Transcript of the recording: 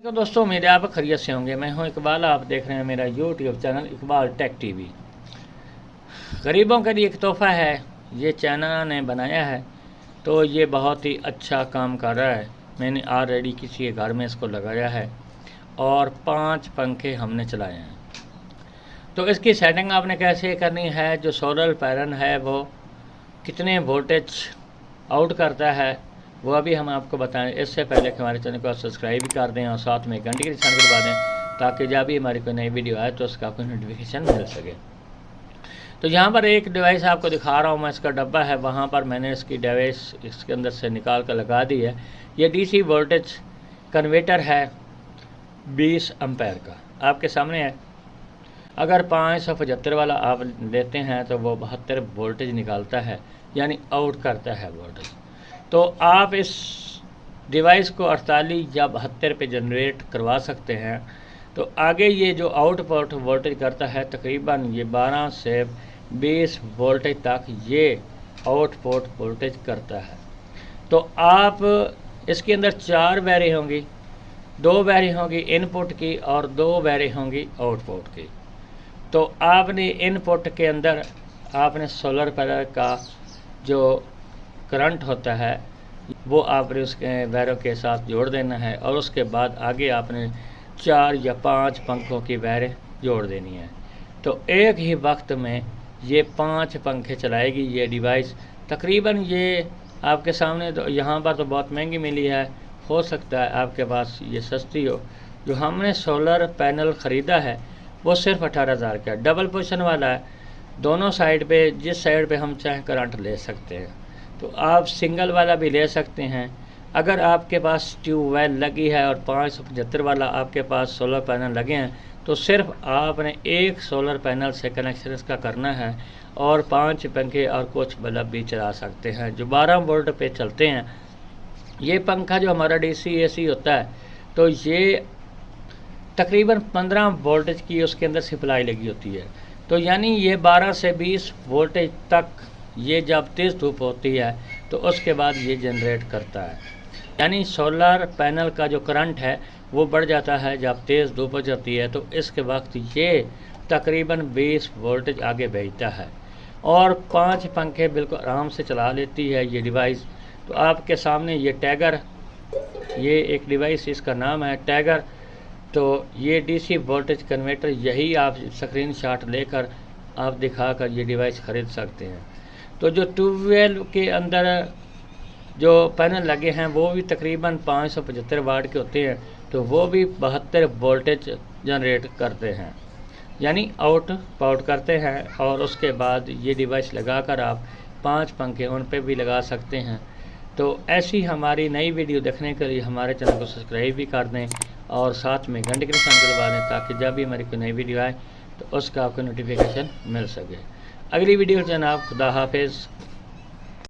तो दोस्तों मेरे आप खैरियत से होंगे। मैं हूं इकबाल, आप देख रहे हैं मेरा YouTube channel Iqbal tech TV. गरीबों के लिए एक तोहफ़ा है, ये चैनल ने बनाया है तो ये बहुत ही अच्छा काम कर रहा है। मैंने ऑलरेडी किसी के घर में इसको लगाया है और 5 पंखे हमने चलाए हैं। तो इसकी सेटिंग आपने कैसे करनी है, जो सोलर पैनल है वो कितने वोल्टेज आउट करता है वो अभी हम आपको बताएं। इससे पहले कि हमारे चैनल को सब्सक्राइब भी कर दें और साथ में घंटी के निशान को दबा दें ताकि जब भी हमारी कोई नई वीडियो आए तो उसका आपको नोटिफिकेशन मिल सके। तो यहाँ पर एक डिवाइस आपको दिखा रहा हूँ मैं, इसका डब्बा है, वहाँ पर मैंने इसकी डिवाइस इसके अंदर से निकाल कर लगा दी है। ये डीसी वोल्टेज कन्वर्टर है 20 एम्पेयर का, आपके सामने है। अगर 575 वाला आप लेते हैं तो वो 72 वोल्टेज निकालता है, यानी आउट करता है वोल्टेज। तो आप इस डिवाइस को 48 या 72 पे जनरेट करवा सकते हैं। तो आगे ये जो आउटपुट वोल्टेज करता है तकरीबन ये 12 से 20 वोल्टेज तक ये आउटपुट वोल्टेज करता है। तो आप इसके अंदर 4 बैरी होंगी, 2 बैरी होंगी इनपुट की और 2 बैरी होंगी आउटपुट की। तो आपने इनपुट के अंदर आपने सोलर पैनल का जो करंट होता है वो आपने उसके वायरों के साथ जोड़ देना है और उसके बाद आगे आपने 4 या 5 पंखों की वायरें जोड़ देनी है। तो एक ही वक्त में ये 5 पंखे चलाएगी ये डिवाइस। तकरीबन ये आपके सामने तो यहाँ पर तो बहुत महंगी मिली है, हो सकता है आपके पास ये सस्ती हो। जो हमने सोलर पैनल ख़रीदा है वो सिर्फ 18,000 का डबल पोजिशन वाला है। दोनों साइड पे, जिस साइड पे हम चाहें करंट ले सकते हैं। तो आप सिंगल वाला भी ले सकते हैं। अगर आपके पास ट्यूबवेल लगी है और 575 वाला आपके पास सोलर पैनल लगे हैं तो सिर्फ आपने एक सोलर पैनल से कनेक्शन इसका करना है और 5 पंखे और कुछ बल्ब भी चला सकते हैं जो 12 वोल्ट पे चलते हैं। ये पंखा जो हमारा डीसी एसी होता है तो ये तकरीबन 15 वोल्टेज की उसके अंदर सप्लाई लगी होती है। तो यानी ये 12 से 20 वोल्टेज तक ये जब तेज़ धूप होती है तो उसके बाद ये जनरेट करता है। यानी सोलर पैनल का जो करंट है वो बढ़ जाता है जब तेज़ धूप हो जाती है। तो इसके वक्त ये तकरीबन 20 वोल्टेज आगे भेजता है और 5 पंखे बिल्कुल आराम से चला लेती है ये डिवाइस। तो आपके सामने ये टैगर, ये एक डिवाइस इसका नाम है टैगर। तो ये डीसी वोल्टेज कन्वर्टर, यही आप स्क्रीनशॉट लेकर आप दिखाकर ये डिवाइस ख़रीद सकते हैं। तो जो ट्यूबवेल के अंदर जो पैनल लगे हैं वो भी तकरीबन 575 वाट के होते हैं, तो वो भी 72 वोल्टेज जनरेट करते हैं, यानी आउट करते हैं। और उसके बाद ये डिवाइस लगाकर आप 5 पंखे उन पे भी लगा सकते हैं। तो ऐसी हमारी नई वीडियो देखने के लिए हमारे चैनल को सब्सक्राइब भी कर दें और साथ में घंटे के निशान को दबा दें ताकि जब भी हमारी कोई नई वीडियो आए तो उसका आपको नोटिफिकेशन मिल सके। अगली वीडियो जनाब, खुदा हाफिज़।